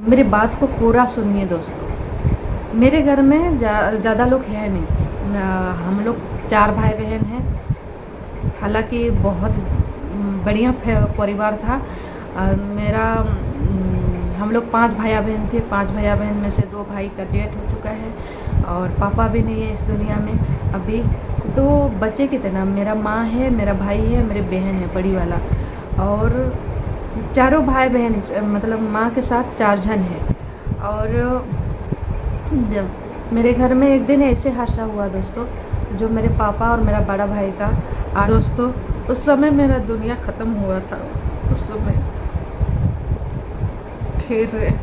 मेरी बात को पूरा सुनिए दोस्तों। मेरे घर में ज़्यादा लोग हैं नहीं। हम लोग 4 भाई बहन हैं। हालांकि बहुत बढ़िया परिवार था। मेरा हम लोग 5 भाई बहन थे। 5 भाई बहन में से 2 भाई का डेथ हो चुका है और पापा भी नहीं है इस दुनिया में अभी। तो बच्चे कितना, मेरा माँ है, मेरा भाई है, मेरी बहन है बड़ी वाला, और चारों भाई बहन मतलब माँ के साथ 4 जन हैं। और जब मेरे घर में एक दिन ऐसे हादसा हुआ दोस्तों, जो मेरे पापा और मेरा बड़ा भाई का दोस्तों, उस समय मेरा दुनिया ख़त्म हुआ था। उस समय फिर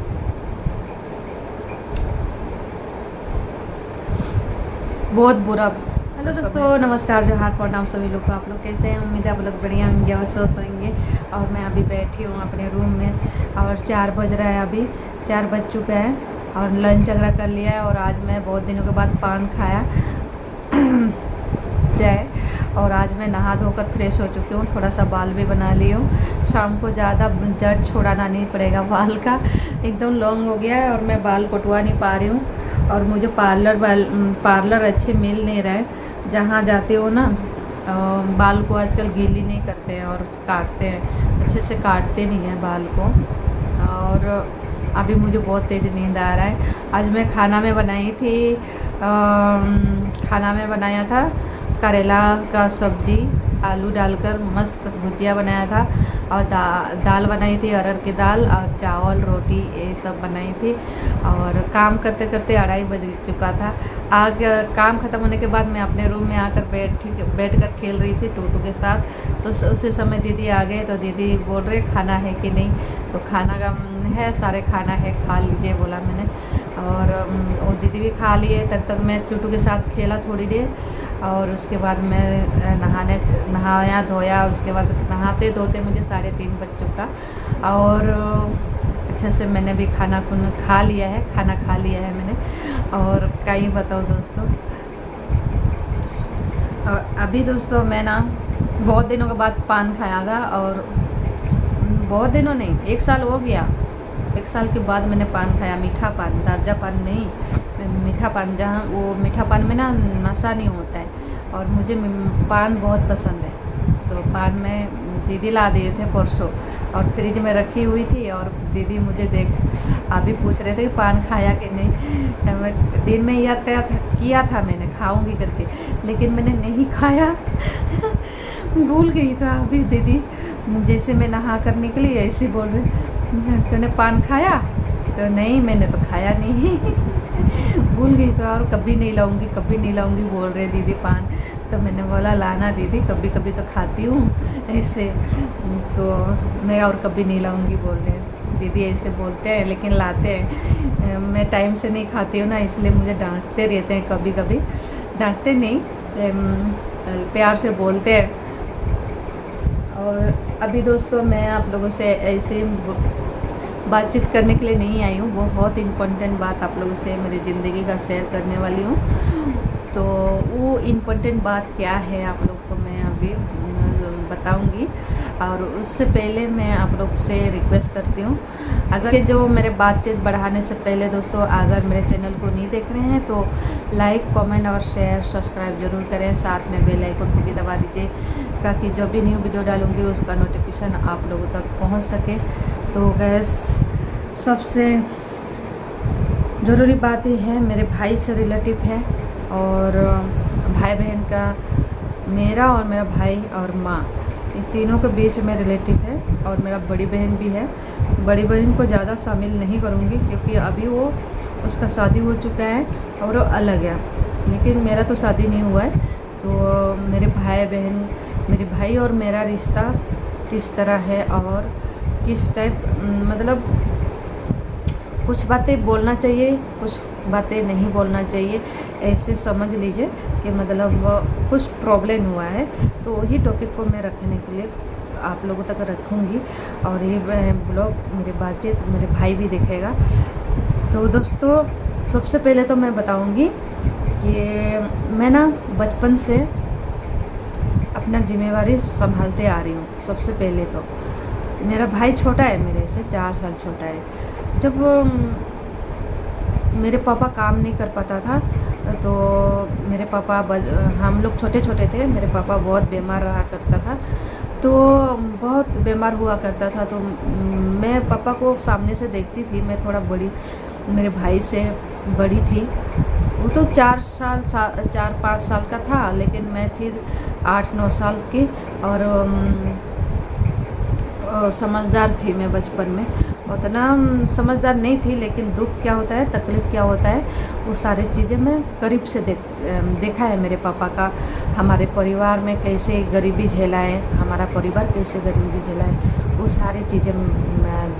बहुत बुरा। हेलो दोस्तों, नमस्कार, जोहार प्रणाम सभी लोग को। आप लोग कैसे हैं? उम्मीद है आप लोग बढ़िया होंगे और स्वस्थ होंगे। और मैं अभी बैठी हूँ अपने रूम में और 4 बज रहा है, अभी 4 बज चुका है और लंच वगैरह कर लिया है। और आज मैं बहुत दिनों के बाद पान खाया चाय, और आज मैं नहा धोकर फ्रेश हो चुकी हूँ। थोड़ा सा बाल भी बना ली हूँ। शाम को ज़्यादा जड़ छोड़ाना नहीं पड़ेगा, बाल का एकदम लॉन्ग हो गया है और मैं बाल कटवा नहीं पा रही हूँ। और मुझे पार्लर अच्छे मिल नहीं रहे। जहाँ जाते हो ना, बाल को आजकल गीली नहीं करते हैं और काटते हैं, अच्छे से काटते नहीं हैं बाल को। और अभी मुझे बहुत तेज़ नींद आ रहा है। आज मैं खाना में बनाई थी, खाना में बनाया था करेला का सब्ज़ी, आलू डालकर मस्त भुजिया बनाया था, और दाल बनाई थी, अरहर की दाल, और चावल रोटी ये सब बनाई थी। और काम करते करते 2:30 बज चुका था। काम ख़त्म होने के बाद मैं अपने रूम में आकर बैठकर खेल रही थी टूटू के साथ। तो उसी समय दीदी आ गए, तो दीदी बोल रहे खाना है कि नहीं, तो खाना का है, सारे खाना है, खा लीजिए बोला मैंने। और वो दीदी भी खा लिए। तब तक मैं टूटू के साथ खेला थोड़ी देर, और उसके बाद मैं नहाया धोया। उसके बाद नहाते धोते मुझे 3:30 बज चुका। और अच्छे से मैंने भी खाना खा लिया है मैंने। और क्या ही बताऊँ दोस्तों। और अभी दोस्तों मैं ना बहुत दिनों के बाद पान खाया था, और बहुत दिनों नहीं, 1 साल हो गया। 1 साल के बाद मैंने पान खाया, मीठा पान, ताज़ा पान नहीं, मीठा पान। जहाँ वो मीठा पान में ना नशा नहीं होता है, और मुझे पान बहुत पसंद है। तो पान में दीदी ला दिए थे परसों, और फ्रिज में रखी हुई थी। और दीदी मुझे अभी पूछ रहे थे कि पान खाया कि नहीं। मैं दिन में याद किया था मैंने खाऊंगी करके, लेकिन मैंने नहीं खाया भूल गई था। अभी दीदी जैसे मैं नहा कर निकली ऐसे बोल रहे, तूने पान खाया? तो नहीं, मैंने तो खाया नहीं भूल गई। तो और कभी नहीं लाऊंगी बोल रहे दीदी पान। तो मैंने बोला लाना दीदी, कभी कभी तो खाती हूँ ऐसे, तो मैं और कभी नहीं लाऊंगी बोल रहे दीदी। ऐसे बोलते हैं लेकिन लाते हैं। मैं टाइम से नहीं खाती हूँ ना, इसलिए मुझे डांटते रहते हैं कभी कभी। डांटते नहीं, प्यार से बोलते हैं। और अभी दोस्तों मैं आप लोगों से ऐसे बातचीत करने के लिए नहीं आई हूँ। बहुत इम्पोर्टेंट बात आप लोगों से मेरी ज़िंदगी का शेयर करने वाली हूँ। तो वो इम्पोर्टेंट बात क्या है आप लोग को मैं अभी बताऊंगी। और उससे पहले मैं आप लोग से रिक्वेस्ट करती हूँ, अगर जो मेरे बातचीत बढ़ाने से पहले दोस्तों, अगर मेरे चैनल को नहीं देख रहे हैं तो लाइक, कमेंट और शेयर, सब्सक्राइब ज़रूर करें। साथ में बेल आइकन को भी दबा दीजिए, ताकि जो भी न्यू वीडियो डालूंगी उसका नोटिफिकेशन आप लोगों तक पहुँच सके। तो गैस, सबसे ज़रूरी बात ये है, मेरे भाई से रिलेटिव है, और भाई बहन का, मेरा और मेरा भाई और माँ, इन तीनों के बीच में रिलेटिव है। और मेरा बड़ी बहन भी है। बड़ी बहन को ज़्यादा शामिल नहीं करूँगी, क्योंकि अभी उसका शादी हो चुका है और वो अलग है, लेकिन मेरा तो शादी नहीं हुआ है। तो मेरे भाई और मेरा रिश्ता किस तरह है और किस टाइप, मतलब कुछ बातें बोलना चाहिए, कुछ बातें नहीं बोलना चाहिए, ऐसे समझ लीजिए कि मतलब कुछ प्रॉब्लम हुआ है। तो वही टॉपिक को मैं रखने के लिए आप लोगों तक रखूँगी। और ये ब्लॉग मेरी बातचीत मेरे भाई भी देखेगा। तो दोस्तों सबसे पहले तो मैं बताऊँगी कि मैं ना बचपन से अपना जिम्मेवारी संभालते आ रही हूँ। सबसे पहले तो मेरा भाई छोटा है, मेरे से 4 साल छोटा है। जब मेरे पापा काम नहीं कर पाता था तो मेरे पापा हम लोग छोटे छोटे थे, मेरे पापा बहुत बीमार रहा करता था, तो बहुत बीमार हुआ करता था। तो मैं पापा को सामने से देखती थी, मैं थोड़ा बड़ी, मेरे भाई से बड़ी थी। वो तो 4-5 साल का था, लेकिन मैं थी 8-9 साल की। और समझदार थी मैं बचपन में, उतना समझदार नहीं थी, लेकिन दुख क्या होता है, तकलीफ़ क्या होता है, वो सारी चीज़ें मैं करीब से देखा है। मेरे पापा का हमारे परिवार में कैसे गरीबी झेला है, हमारा परिवार कैसे गरीबी झेला है, वो सारी चीज़ें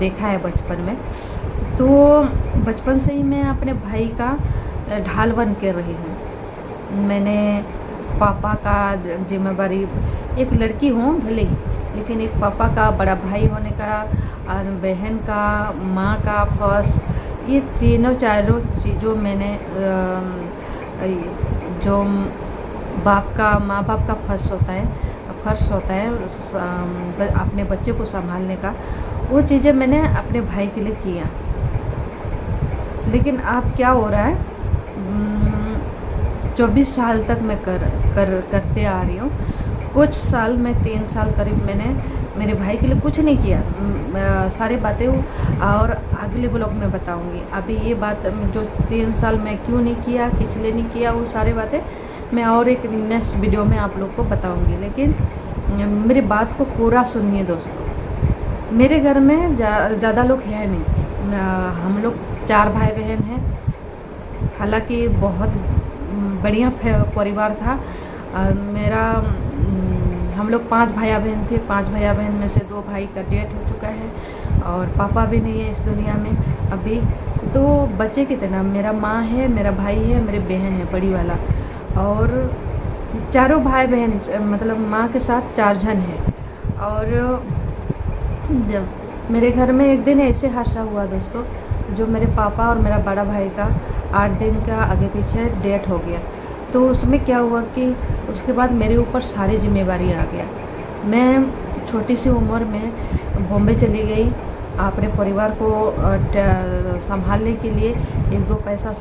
देखा है बचपन में। तो बचपन से ही मैं अपने भाई का ढाल बन के रही हूँ। मैंने पापा का जिम्मेदारी, एक लड़की हूँ भले ही, लेकिन एक पापा का, बड़ा भाई होने का, बहन का, माँ का फर्ज, ये तीनों चारों चीज़ों मैंने जो माँ बाप का फर्ज होता है अपने बच्चे को संभालने का, वो चीज़ें मैंने अपने भाई के लिए किया। लेकिन अब क्या हो रहा है, 24 साल तक मैं करते आ रही हूँ। कुछ साल में 3 साल करीब मैंने मेरे भाई के लिए कुछ नहीं किया। सारी बातें और अगले ब्लॉग में बताऊंगी। अभी ये बात जो 3 साल मैं क्यों नहीं किया, किस लिए नहीं किया, वो सारी बातें मैं और एक नेक्स्ट वीडियो में आप लोग को बताऊंगी। लेकिन मेरी बात को पूरा सुनिए दोस्तों। मेरे घर में ज़्यादा लोग हैं नहीं, हम लोग 4 भाई बहन हैं। हालांकि बहुत बढ़िया परिवार था मेरा। हम लोग 5 भाई बहन थे। 5 भाई बहन में से 2 भाई का डेथ हो चुका है और पापा भी नहीं है इस दुनिया में अभी। तो बच्चे कितना, मेरा माँ है, मेरा भाई है, मेरी बहन है बड़ी वाला, और चारों भाई बहन मतलब माँ के साथ 4 जन हैं। और जब मेरे घर में एक दिन ऐसे हादसा हुआ दोस्तों, जो मेरे पापा और मेरा बड़ा भाई का 8 दिन का आगे पीछे डेथ हो गया। तो उसमें क्या हुआ कि उसके बाद मेरे ऊपर सारी जिम्मेवारी आ गया। मैं छोटी सी उम्र में बॉम्बे चली गई अपने परिवार को संभालने के लिए। 1-2 पैसा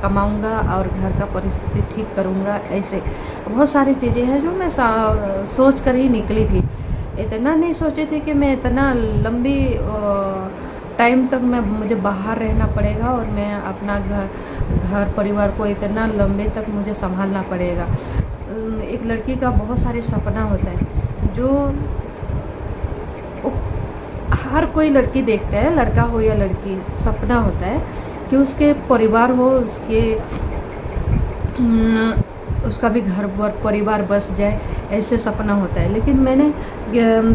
कमाऊंगा और घर का परिस्थिति ठीक करूंगा। ऐसे बहुत सारी चीज़ें हैं जो मैं सोच कर ही निकली थी। इतना नहीं सोची थी कि मैं इतना लंबी टाइम तक मुझे बाहर रहना पड़ेगा और मैं अपना घर परिवार को इतना लंबे तक मुझे संभालना पड़ेगा। एक लड़की का बहुत सारे सपना होता है जो हर कोई लड़की देखता है, लड़का हो या लड़की, सपना होता है कि उसके परिवार हो, उसका भी घर परिवार बस जाए, ऐसे सपना होता है। लेकिन मैंने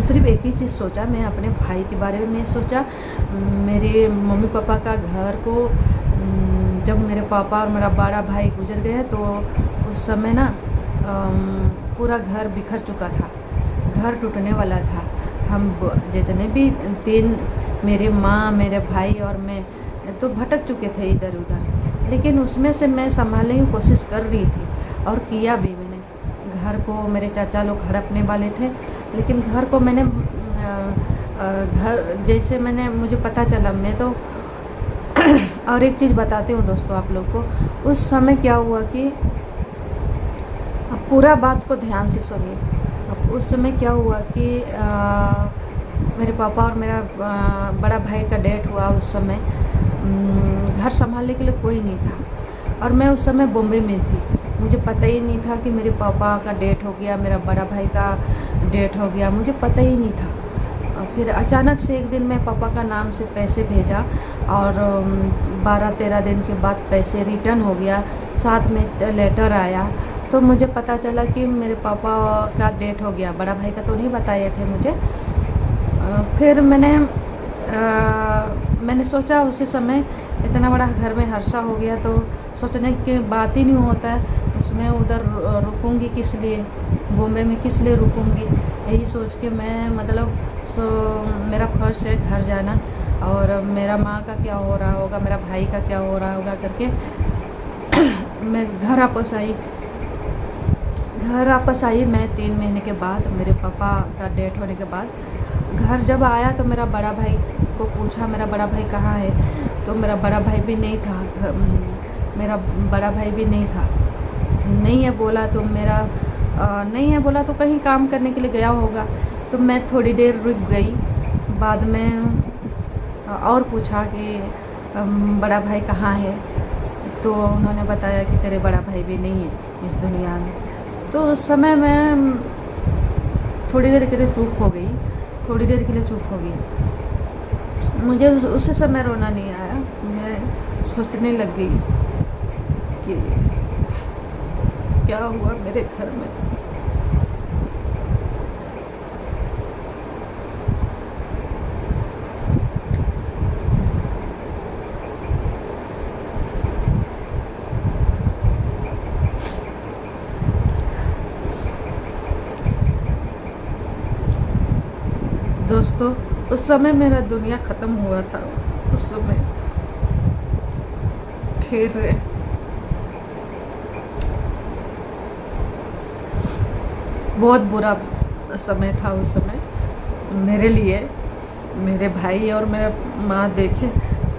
सिर्फ एक ही चीज़ सोचा, मैं अपने भाई के बारे में सोचा। मेरे मम्मी पापा का घर को, जब मेरे पापा और मेरा बड़ा भाई गुजर गए तो उस समय ना पूरा घर बिखर चुका था, घर टूटने वाला था। हम जितने भी 3, मेरे माँ, मेरे भाई और मैं, तो भटक चुके थे इधर उधर। लेकिन उसमें से मैं संभालने की कोशिश कर रही थी और किया भी मैंने। घर को मेरे चाचा लोग हड़पने वाले थे, लेकिन घर को मैंने घर जैसे मुझे पता चला, मैं तो और एक चीज़ बताती हूँ दोस्तों आप लोग को। उस समय क्या हुआ कि, अब पूरा बात को ध्यान से सुनिए। अब उस समय क्या हुआ कि मेरे पापा और मेरा बड़ा भाई का डेथ हुआ। उस समय घर संभालने के लिए कोई नहीं था और मैं उस समय बॉम्बे में थी। मुझे पता ही नहीं था कि मेरे पापा का डेथ हो गया, मेरा बड़ा भाई का डेथ हो गया, मुझे पता ही नहीं था। फिर अचानक से एक दिन मैं पापा का नाम से पैसे भेजा और 12-13 दिन के बाद पैसे रिटर्न हो गया, साथ में लेटर आया। तो मुझे पता चला कि मेरे पापा का डेथ हो गया। बड़ा भाई का तो नहीं बताए थे मुझे। फिर मैंने सोचा उसी समय, इतना बड़ा घर में हादसा हो गया तो सोचने की बात ही नहीं होता है, उसमें उधर रुकूंगी किस लिए, बॉम्बे में किस लिए रुकूंगी। यही सोच के मैं मेरा फर्स्ट है घर जाना, और मेरा माँ का क्या हो रहा होगा, मेरा भाई का क्या हो रहा होगा करके मैं घर वापस आई। मैं 3 महीने के बाद, मेरे पापा का डेथ होने के बाद घर जब आया तो मेरा बड़ा भाई उनको पूछा मेरा बड़ा भाई कहाँ है, तो मेरा बड़ा भाई भी नहीं था, मेरा बड़ा भाई भी नहीं था। नहीं है बोला तो नहीं है बोला तो कहीं काम करने के लिए गया होगा। तो मैं थोड़ी देर रुक गई, बाद में और पूछा कि बड़ा भाई कहाँ है, तो उन्होंने बताया कि तेरे बड़ा भाई भी नहीं है इस दुनिया में। तो उस समय मैं थोड़ी देर के लिए चुप हो गई, थोड़ी देर के लिए चुप हो गई। मुझे उस समय रोना नहीं आया, मैं सोचने लग गई कि क्या हुआ मेरे घर में। दोस्तों उस समय मेरा दुनिया ख़त्म हुआ था। उस समय फिर बहुत बुरा समय था उस समय मेरे लिए। मेरे भाई और मेरा माँ देखे,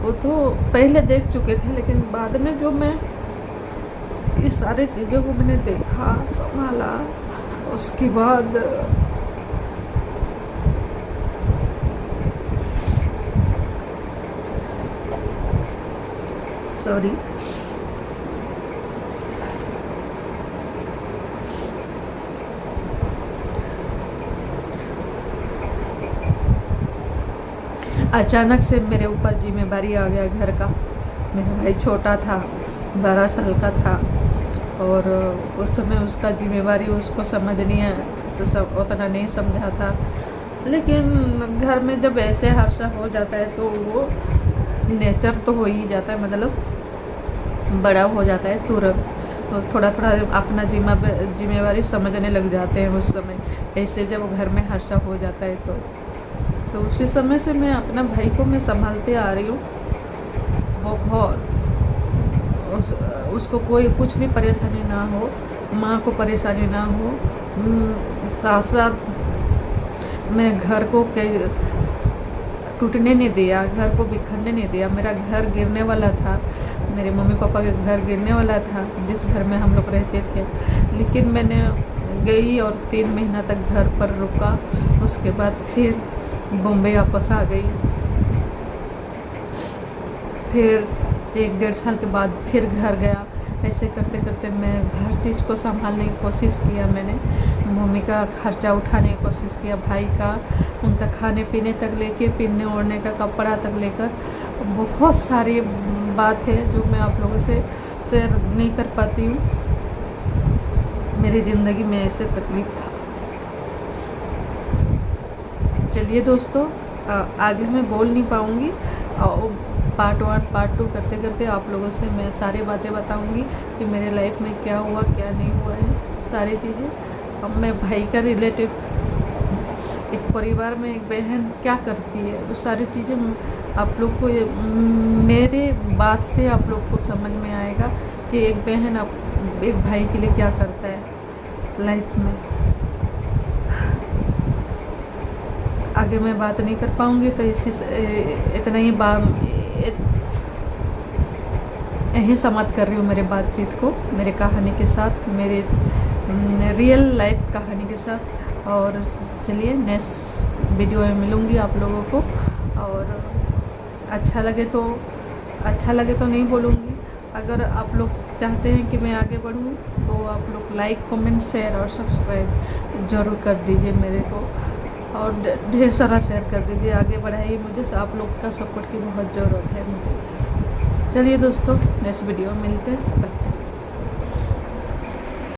वो तो पहले देख चुके थे, लेकिन बाद में जो मैं इस सारी चीज़ों को मैंने देखा, संभाला, उसके बाद सॉरी अचानक से मेरे ऊपर जिम्मेदारी आ गया घर का। मेरा भाई छोटा था, 12 साल का था, और उस समय उसका जिम्मेदारी उसको समझनी है तो सब उतना नहीं समझा था। लेकिन घर में जब ऐसे हादसा हो जाता है तो वो नेचर तो हो ही जाता है, मतलब बड़ा हो जाता है तुरंत, तो थोड़ा थोड़ा अपना जिम्मेवारी समझने लग जाते हैं उस समय। ऐसे जब घर में हादसा हो जाता है तो उसी समय से मैं अपना भाई को मैं संभालते आ रही हूँ। बहुत उसको कोई कुछ भी परेशानी ना हो, माँ को परेशानी ना हो। साथ साथ मैं घर को टूटने नहीं दिया, घर को बिखरने नहीं दिया। मेरा घर गिरने वाला था, मेरे मम्मी पापा के घर गिरने वाला था जिस घर में हम लोग रहते थे, लेकिन मैंने गई और 3 महीना तक घर पर रुका। उसके बाद फिर बॉम्बे वापस आ गई। फिर 1-1.5 साल के बाद फिर घर गया। ऐसे करते करते मैं हर चीज़ को संभालने की कोशिश किया। मैंने मम्मी का खर्चा उठाने की कोशिश किया, भाई का, उनका खाने पीने तक लेके, पहनने ओढ़ने का, कपड़ा तक लेकर। बहुत सारी बात है जो मैं आप लोगों से शेयर नहीं कर पाती हूँ। मेरी ज़िंदगी में ऐसे तकलीफ था। चलिए दोस्तों, आगे मैं बोल नहीं पाऊँगी। पार्ट 1 पार्ट 2 करते करते आप लोगों से मैं सारी बातें बताऊंगी कि मेरे लाइफ में क्या हुआ क्या नहीं हुआ है, सारी चीज़ें। अब मैं भाई का रिलेटिव, एक परिवार में एक बहन क्या करती है, वो सारी चीज़ें आप लोग को मेरे बात से आप लोग को समझ में आएगा कि एक बहन एक भाई के लिए क्या करता है लाइफ में। आगे मैं बात नहीं कर पाऊँगी, तो इतना ही यही समाप्त कर रही हूँ मेरे बातचीत को, मेरे कहानी के साथ, मेरे रियल लाइफ कहानी के साथ। और चलिए नेक्स्ट वीडियो में मिलूँगी आप लोगों को। और अच्छा लगे तो नहीं बोलूँगी। अगर आप लोग चाहते हैं कि मैं आगे बढ़ूँ तो आप लोग लाइक, कमेंट, शेयर और सब्सक्राइब ज़रूर कर दीजिए मेरे को, और ढेर सारा शेयर कर दीजिए, आगे बढ़ाइए मुझे। आप लोग का सपोर्ट की बहुत ज़रूरत है मुझे। चलिए दोस्तों, नेक्स्ट वीडियो में मिलते हैं।